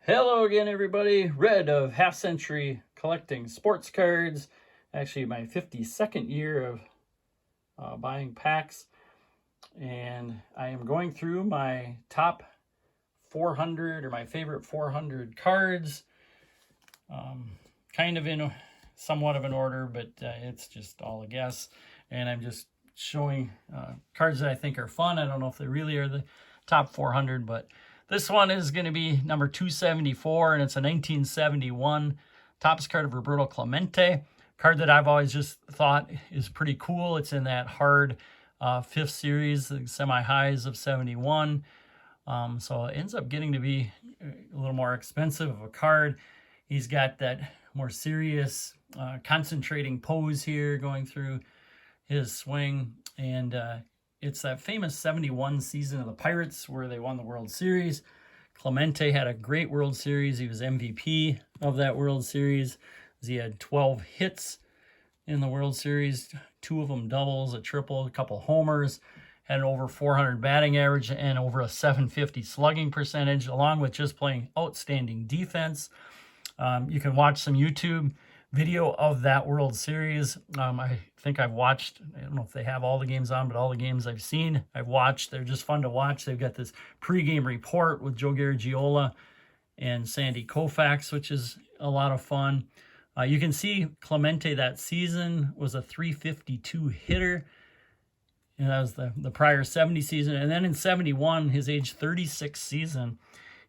Hello again, everybody. Red of Half Century collecting sports cards. Actually, my 52nd year of buying packs. And I am going through my top 400 or my favorite 400 cards. Kind of in somewhat of an order, but it's just all a guess. And I'm just showing cards that I think are fun. I don't know if they really are the top 400, but this one is going to be number 274, and it's a 1971 Topps card of Roberto Clemente. Card that I've always just thought is pretty cool. It's in that hard 5th series, the semi-highs of 71. So it ends up getting to be a little more expensive of a card. He's got that more serious, concentrating pose here going through his swing, and it's that famous 71 season of the Pirates where they won the World Series. Clemente had a great World Series. He was MVP of that World Series. He had 12 hits in the World Series, 2 of them doubles, a triple, a couple homers, had an over 400 batting average and over a 750 slugging percentage, along with just playing outstanding defense. You can watch some YouTube video of that World Series. I think I've watched, I don't know if they have all the games on, but all the games I've seen, I've watched. They're just fun to watch. They've got this pregame report with Joe Garagiola and Sandy Koufax, which is a lot of fun. You can see Clemente that season was a 352 hitter. And that was the prior 70 season. And then in 71, his age 36 season,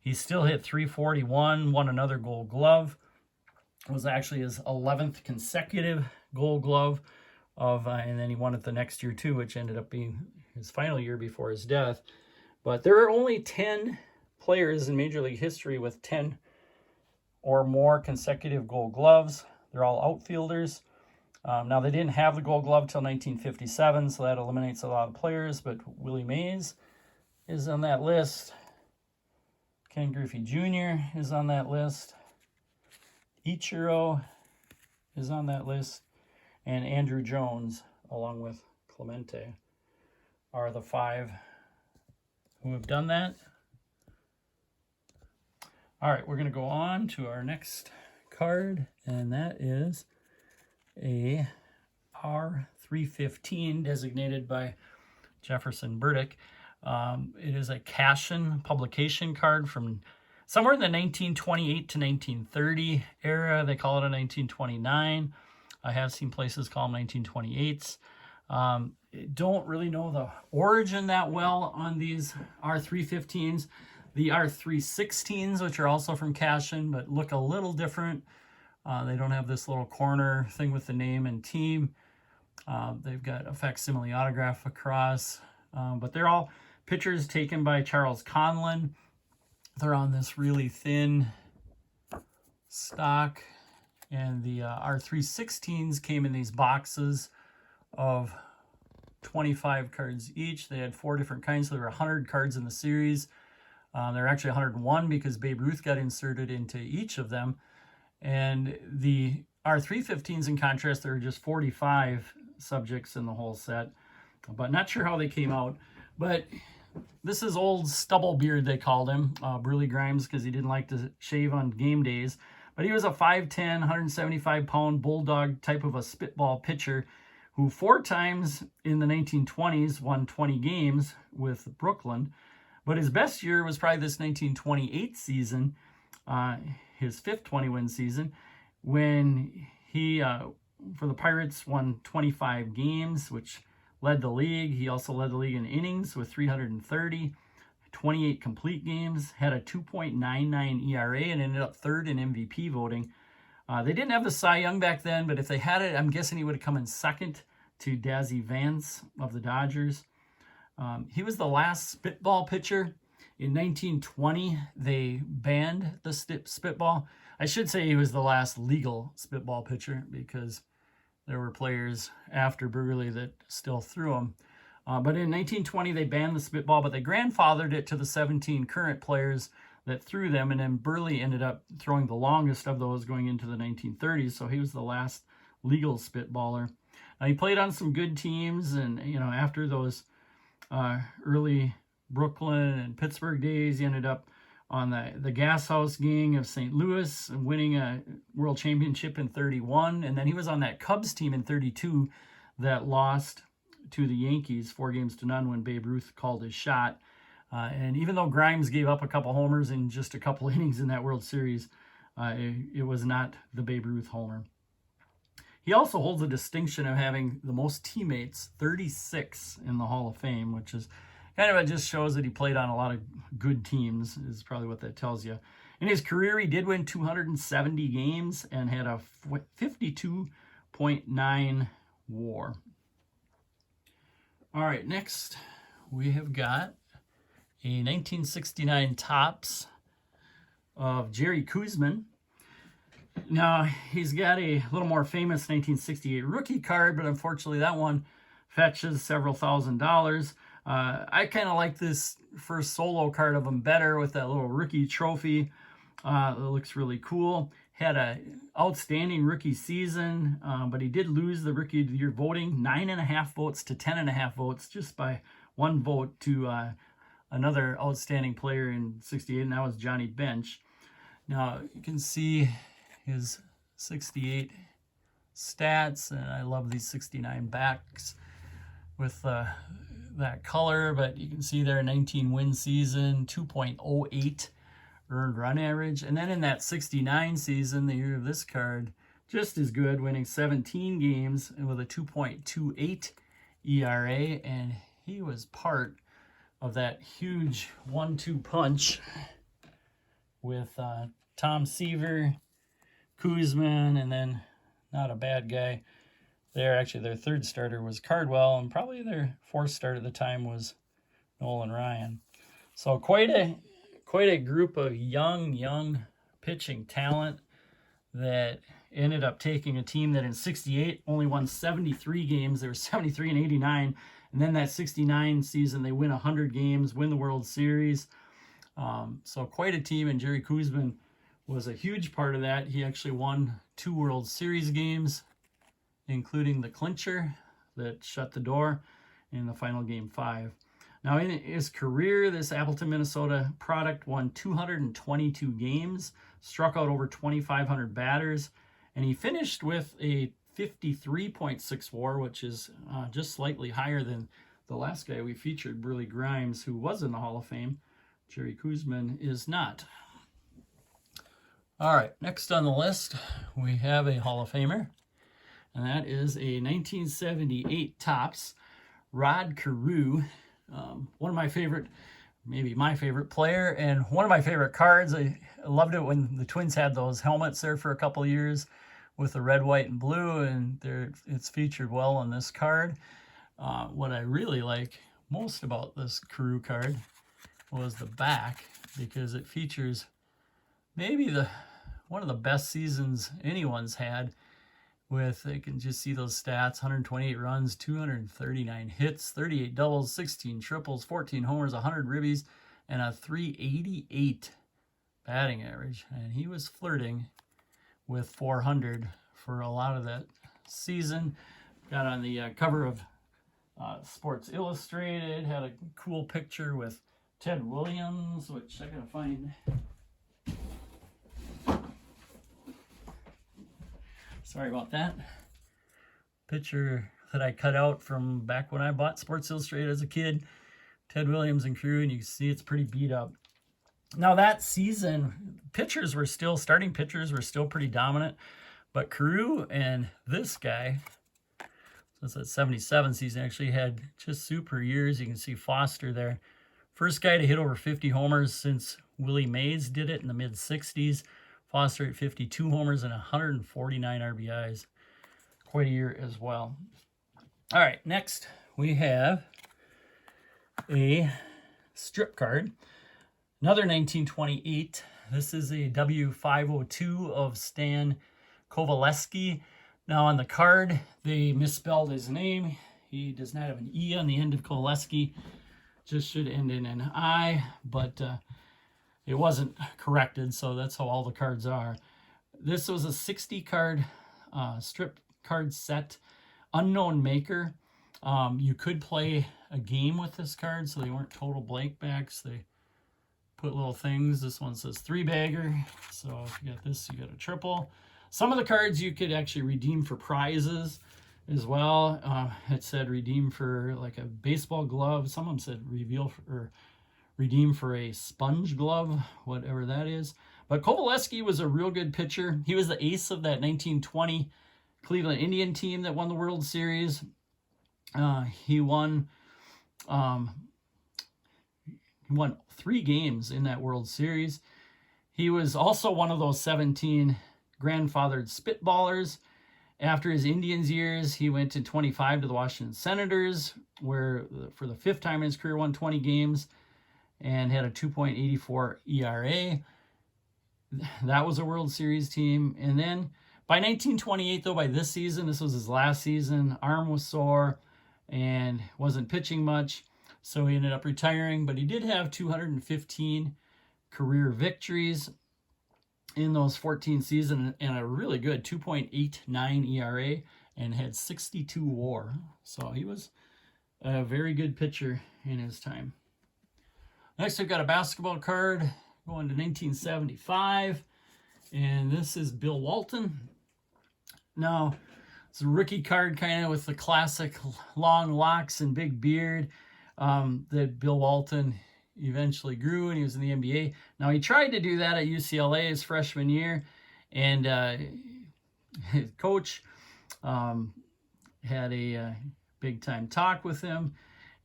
he still hit 341, won another Gold Glove. It was actually his 11th consecutive Gold Glove and then he won it the next year too, which ended up being his final year before his death. But there are only 10 players in Major League history with 10 or more consecutive Gold Gloves. They're all outfielders. Now, they didn't have the Gold Glove till 1957, so that eliminates a lot of players, but Willie Mays is on that list. Ken Griffey Jr. is on that list. Ichiro is on that list. And Andrew Jones, along with Clemente, are the 5 who have done that. All right, we're going to go on to our next card, and that is a R315 designated by Jefferson Bick. It is a Cashin publication card from somewhere in the 1928 to 1930 era. They call it a 1929. I have seen places call them 1928s. Don't really know the origin that well on these R315s. The R316s, which are also from Cashin, but look a little different. They don't have this little corner thing with the name and team. They've got a facsimile autograph across, but they're all pictures taken by Charles Conlon. They're on this really thin stock, and the R316s came in these boxes of 25 cards each. They had 4 different kinds, so there were 100 cards in the series. There were actually 101 because Babe Ruth got inserted into each of them. And the R315s, in contrast, there were just 45 subjects in the whole set. But not sure how they came out. But this is old Stubblebeard, they called him. Burley Grimes, because he didn't like to shave on game days. But he was a 5'10", 175-pound bulldog type of a spitball pitcher who 4 times in the 1920s won 20 games with Brooklyn. But his best year was probably this 1928 season, his 5th 20-win season, when he, for the Pirates, won 25 games, which led the league. He also led the league in innings with 330, 28 complete games, had a 2.99 ERA, and ended up 3rd in MVP voting. They didn't have the Cy Young back then, but if they had it, I'm guessing he would have come in 2nd to Dazzy Vance of the Dodgers. He was the last spitball pitcher. In 1920, they banned the spitball. I should say he was the last legal spitball pitcher because there were players after Burley that still threw them. But in 1920, they banned the spitball, but they grandfathered it to the 17 current players that threw them, and then Burley ended up throwing the longest of those going into the 1930s, so he was the last legal spitballer. He played on some good teams, and after those early Brooklyn and Pittsburgh days, he ended up on the Gas House Gang of St. Louis, winning a world championship in 31. And then he was on that Cubs team in 32 that lost to the Yankees 4-0 when Babe Ruth called his shot. And even though Grimes gave up a couple homers in just a couple innings in that World Series, it was not the Babe Ruth homer. He also holds the distinction of having the most teammates, 36 in the Hall of Fame, which is kind of, it just shows that he played on a lot of good teams, is probably what that tells you. In his career, he did win 270 games and had a 52.9 WAR. All right, next we have got a 1969 Topps of Jerry Kozman. Now, he's got a little more famous 1968 rookie card, but unfortunately that one fetches several $1,000s. I kind of like this first solo card of him better with that little rookie trophy. It looks really cool. Had an outstanding rookie season, but he did lose the Rookie of the Year voting, 9.5 votes to 10.5 votes, just by 1 vote to another outstanding player in 68, and that was Johnny Bench. Now, you can see his 68 stats, and I love these 69 backs with that color, but you can see there, 19-win season, 2.08 earned run average. And then in that 69 season, the year of this card, just as good, winning 17 games with a 2.28 ERA, and he was part of that huge 1-2 punch with Tom Seaver, Kozman, and then not a bad guy there. Actually, their third starter was Cardwell, and probably their fourth starter at the time was Nolan Ryan. So quite a group of young pitching talent that ended up taking a team that in 68 only won 73 games. They were 73 and 89. And then that 69 season, they win 100 games, win the World Series. So quite a team, and Jerry Kozman was a huge part of that. He actually won 2 World Series games, including the clincher that shut the door in the final Game 5. Now, in his career, this Appleton, Minnesota product won 222 games, struck out over 2,500 batters, and he finished with a 53.6 WAR, which is just slightly higher than the last guy we featured, Willie Grimes, who was in the Hall of Fame. Jerry Kozman is not. All right, next on the list, we have a Hall of Famer, and that is a 1978 Topps Rod Karu. One of my favorite, maybe my favorite player, and one of my favorite cards. I loved it when the Twins had those helmets there for a couple of years with the red, white, and blue, and it's featured well on this card. What I really like most about this Karu card was the back, because it features maybe one of the best seasons anyone's had. With, you can just see those stats: 128 runs, 239 hits, 38 doubles, 16 triples, 14 homers, 100 ribbies, and a 388 batting average. And he was flirting with 400 for a lot of that season. Got on the cover of Sports Illustrated, had a cool picture with Ted Williams, which I gotta find. Sorry about that. Picture that I cut out from back when I bought Sports Illustrated as a kid. Ted Williams and Karu, and you can see it's pretty beat up. Now that season, starting pitchers were still pretty dominant, but Karu and this guy, since that 77 season, actually had just super years. You can see Foster there. First guy to hit over 50 homers since Willie Mays did it in the mid-60s. Foster at 52 homers and 149 RBIs. Quite a year as well. All right, next we have a strip card. Another 1928. This is a W502 of Stan Kvaleski. Now on the card, they misspelled his name. He does not have an E on the end of Kvaleski. Just should end in an I, but it wasn't corrected, so that's how all the cards are. This was a 60-card strip card set, unknown maker. You could play a game with this card, so they weren't total blank backs. They put little things. This one says 3-bagger. So if you got this, you got a triple. Some of the cards you could actually redeem for prizes as well. It said redeem for like a baseball glove. Some of them said redeem for a sponge glove, whatever that is. But Kvaleski was a real good pitcher. He was the ace of that 1920 Cleveland Indian team that won the World Series. He won 3 games in that World Series. He was also one of those 17 grandfathered spitballers. After his Indians years, he went in 25 to the Washington Senators, where for the 5th time in his career won 20 games and had a 2.84 ERA. That was a World Series team. And then by 1928, though, by this season, this was his last season, arm was sore and wasn't pitching much, so he ended up retiring. But he did have 215 career victories in those 14 seasons and a really good 2.89 ERA and had 62 WAR. So he was a very good pitcher in his time. Next, we've got a basketball card going to 1975, and this is Bill Walton. Now, it's a rookie card kind of with the classic long locks and big beard that Bill Walton eventually grew, and he was in the NBA. Now, he tried to do that at UCLA his freshman year, and his coach had a big-time talk with him,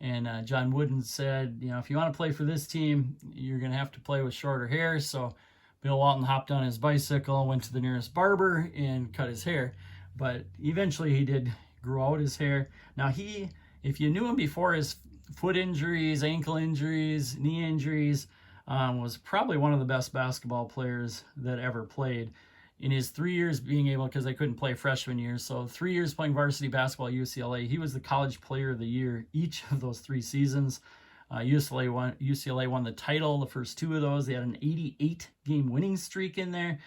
and John Wooden said, you know, if you want to play for this team, you're going to have to play with shorter hair. So Bill Walton hopped on his bicycle, went to the nearest barber, and cut his hair. But eventually he did grow out his hair. Now, if you knew him before his foot injuries, ankle injuries, knee injuries, was probably one of the best basketball players that ever played. In his 3 years being able, because they couldn't play freshman year, so 3 years playing varsity basketball at UCLA, he was the College Player of the Year each of those 3 seasons. UCLA won the title the first 2 of those. They had an 88-game winning streak in there.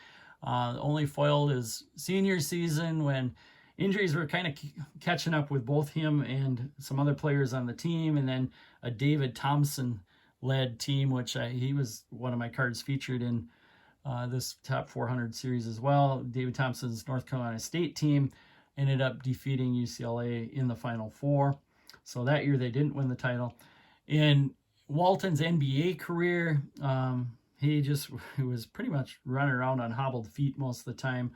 Only foiled his senior season when injuries were kind of catching up with both him and some other players on the team, and then a David Thompson-led team, which he was one of my cards featured in this top 400 series as well. David Thompson's North Carolina State team ended up defeating UCLA in the Final Four. So that year they didn't win the title. In Walton's NBA career, he was pretty much running around on hobbled feet most of the time.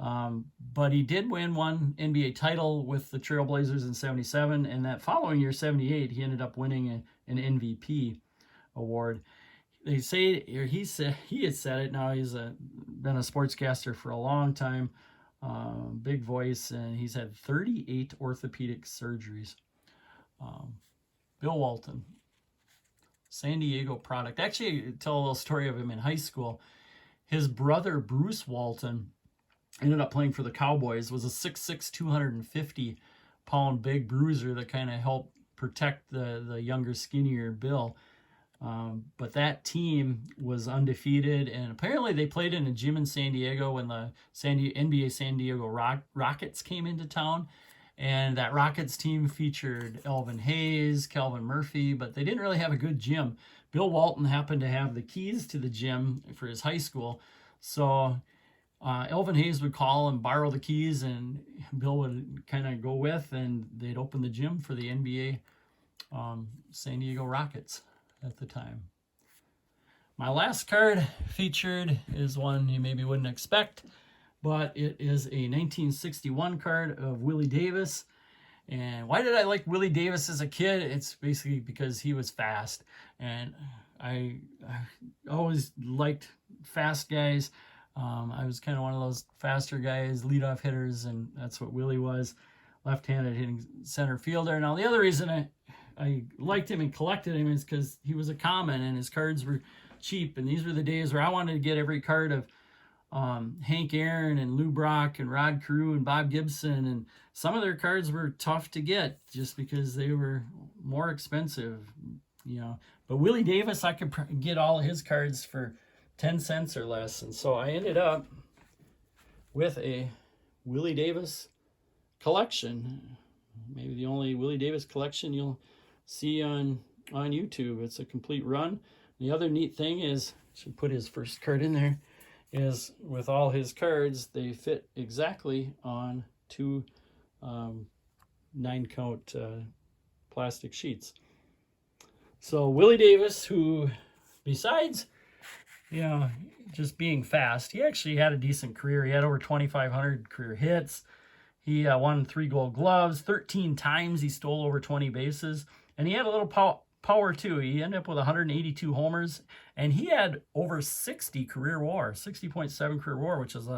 But he did win one NBA title with the Trailblazers in 77, and that following year, 78, he ended up winning an MVP award. They say, or he had said it, now he's been a sportscaster for a long time, big voice, and he's had 38 orthopedic surgeries. Bill Walton, San Diego product. Actually, tell a little story of him in high school. His brother, Bruce Walton, ended up playing for the Cowboys, was a 6'6", 250-pound big bruiser that kind of helped protect the younger, skinnier Bill. But that team was undefeated, and apparently they played in a gym in San Diego when the NBA San Diego Rockets came into town. And that Rockets team featured Elvin Hayes, Calvin Murphy, but they didn't really have a good gym. Bill Walton happened to have the keys to the gym for his high school. So Elvin Hayes would call and borrow the keys, and Bill would kind of go with, and they'd open the gym for the NBA San Diego Rockets at the time. My last card featured is one you maybe wouldn't expect, but it is a 1961 card of Willie Davis. And why did I like Willie Davis as a kid? It's basically because he was fast, and I always liked fast guys. I was kind of one of those faster guys, leadoff hitters, and that's what Willie was, left-handed hitting center fielder. Now, the other reason I liked him and collected him is because he was a common and his cards were cheap, and these were the days where I wanted to get every card of Hank Aaron and Lou Brock and Rod Carew and Bob Gibson, and some of their cards were tough to get just because they were more expensive, you know. But Willie Davis, I could get all of his cards for 10 cents or less, and so I ended up with a Willie Davis collection, maybe the only Willie Davis collection you'll see on YouTube. It's a complete run. The other neat thing is, should put his first card in there, is with all his cards, they fit exactly on 2 9-count plastic sheets. So Willie Davis, who besides, you know, just being fast, he actually had a decent career. He had over 2,500 career hits. He won 3 Gold Gloves. 13 times he stole over 20 bases. And he had a little power too. He ended up with 182 homers. And he had over 60 career WAR, 60.7 career WAR, which is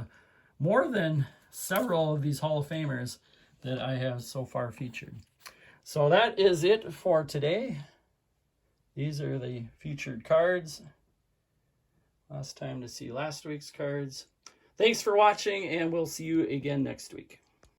more than several of these Hall of Famers that I have so far featured. So that is it for today. These are the featured cards. Last time to see last week's cards. Thanks for watching, and we'll see you again next week.